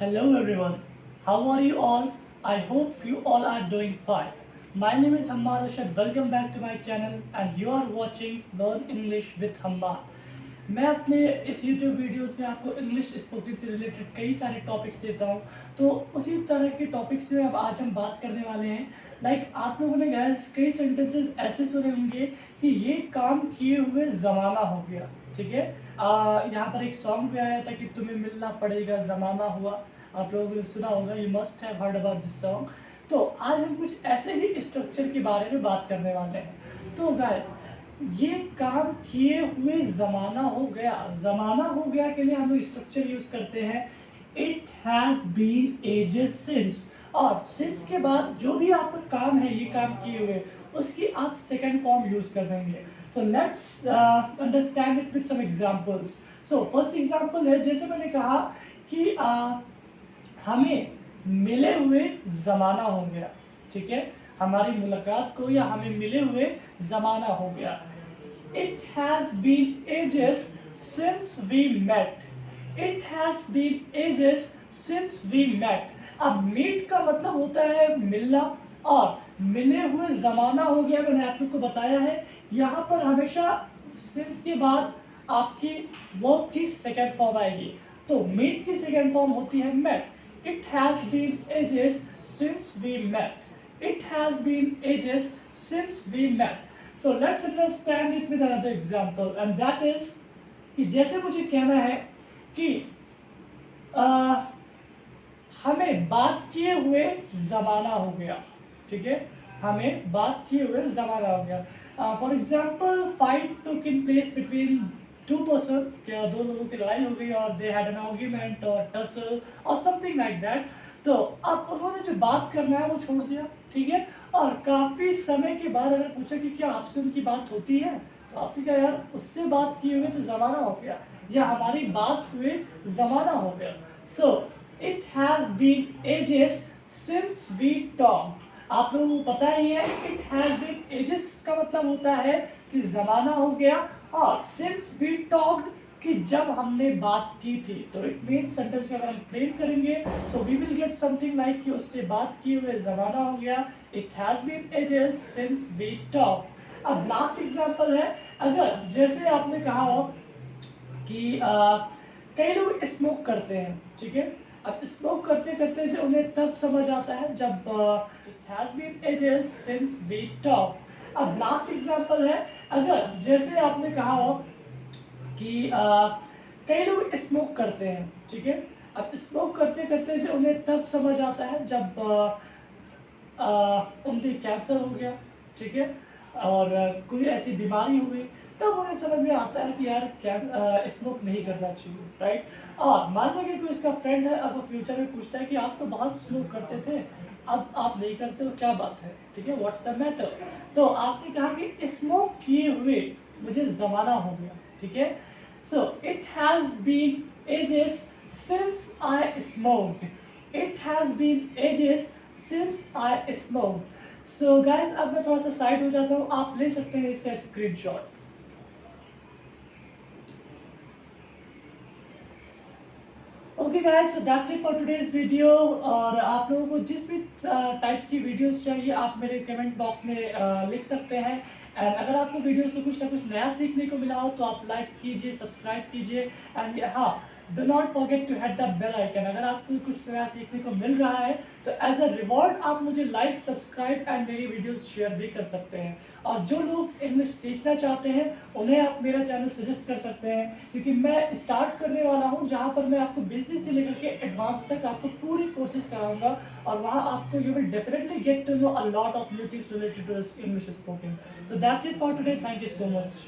Hello everyone, how are you all? I hope you all are doing fine. My name is Hammad Arshad. Welcome back to my channel and you are watching Learn English with Hammad. मैं अपने इस YouTube videos में आपको English spoken से related कई सारे topics देता हूँ। तो उसी तरह के टॉपिक्स में अब आज हम बात करने वाले हैं। आप लोगों ने गैस कई सेंटेंसेस ऐसे सुने होंगे कि ये काम किए हुए ज़माना हो गया। ठीक है, यहाँ पर एक सॉन्ग भी आया था कि तुम्हें मिलना पड़ेगा ज़माना हुआ। आप लोगों ने सुना होगा, you must have heard about this song. तो आज हम कुछ ऐसे ही स्ट्रक्चर के बारे में बात करने वाले हैं। तो गाइस, ये काम किए हुए ज़माना हो गया। ज़माना हो गया के लिए हम लोग स्ट्रक्चर यूज़ करते हैं it has been ages since. और सिंस के बाद जो भी आपका काम है, ये काम किए हुए, उसकी आप सेकेंड फॉर्म यूज़ कर देंगे। So let's understand it with some examples. So first example है, जैसे मैंने कहा कि हमें मिले हुए ज़माना हो गया। ठीक है, हमारी मुलाकात को या हमें मिले हुए ज़माना हो गया। It has been ages since we met. It has been ages since we met. अब मीट का मतलब होता है मिलना, और मिले हुए ज़माना हो गया। मैंने आप लोग को बताया है, यहाँ पर हमेशा सिंस के बाद आपकी वर्ब की सेकेंड फॉर्म आएगी। तो मीट की सेकेंड फॉर्म होती है met. It has been ages since we met. It has been ages since we met. So let's understand it with another example, and that is कि जैसे मुझे कहना है कि हमें बात किए हुए ज़माना हो गया। ठीक है, हमें बात किए हुए ज़माना हो गया। For example, fight took in place between two person, क्या दो लोगों की लड़ाई हो गई और दे हैड एन आर्ग्यूमेंट और टसल और समथिंग लाइक दैट। तो अब उन्होंने जो बात करना है वो छोड़ दिया। ठीक है, और काफ़ी समय के बाद अगर पूछा कि क्या आपसे उनकी बात होती है, तो आपने कहा यार उससे बात किए हुए तो ज़माना हो गया, या हमारी बात हुए ज़माना हो गया। So it has been ages since we talk. आप लोगों को पता ही है, इट हैज़ बीन एजेस का मतलब होता है कि ज़माना हो गया, और सिंस वी टॉक्ड कि जब हमने बात की थी। तो इट मीन्स सेंटेंस अगर हम फ्रेम करेंगे, so we will get something like कि उससे बात किए हुए ज़माना हो गया। It has been ages since we talked. अब लास्ट एग्जांपल है, अगर जैसे आपने कहा हो कि कई लोग स्मोक करते हैं। ठीक है, अब स्मोक करते करते जो उन्हें तब समझ आता है जब it has been ages since we talk. अब लास्ट एग्जांपल है, अगर जैसे आपने कहा हो कि कई लोग स्मोक करते हैं। ठीक है, अब स्मोक करते करते जो उन्हें तब समझ आता है जब उनके कैंसर हो गया। ठीक है, और कोई ऐसी बीमारी हो गई, तब उन्हें समझ में आता है कि यार क्या स्मोक नहीं करना चाहिए। राइट। और मान लीजिए कोई इसका फ्रेंड है, अब वो फ्यूचर में पूछता है कि आप तो बहुत स्मोक करते थे, अब आप नहीं करते हो, क्या बात है? ठीक है, व्हाट्स द मैटर? तो आपने कहा कि स्मोक किए हुए मुझे ज़माना हो गया। ठीक है, so it has been ages since I smoked. It has been ages since I smoked. So guys, अब मैं थोड़ा सा साइड हो जाता हूँ, आप ले सकते हैं इसका screenshot. Okay guys, so that's it for today's video. और आप लोगों को जिस भी टाइप्स की वीडियोस चाहिए, आप मेरे कमेंट बॉक्स में लिख सकते हैं। एंड अगर आपको वीडियो से कुछ ना कुछ नया सीखने को मिला हो, तो आप लाइक कीजिए, सब्सक्राइब कीजिए। एंड हाँ, do not forget to hit the bell icon. अगर आपको कुछ नया सीखने को मिल रहा है, तो एज अ रिवॉर्ड आप मुझे लाइक, सब्सक्राइब एंड मेरी वीडियोस शेयर भी कर सकते हैं। और जो लोग इंग्लिश सीखना चाहते हैं, उन्हें आप मेरा चैनल सजेस्ट कर सकते हैं, क्योंकि मैं स्टार्ट करने वाला हूँ जहाँ पर मैं आपको बेसिक से लेकर के एडवांस तक आपको पूरी कोर्सेज कराऊंगा। और वहाँ आपको you will definitely get to know a lot of new things related to English spoken. So that's it for today. Thank you so much.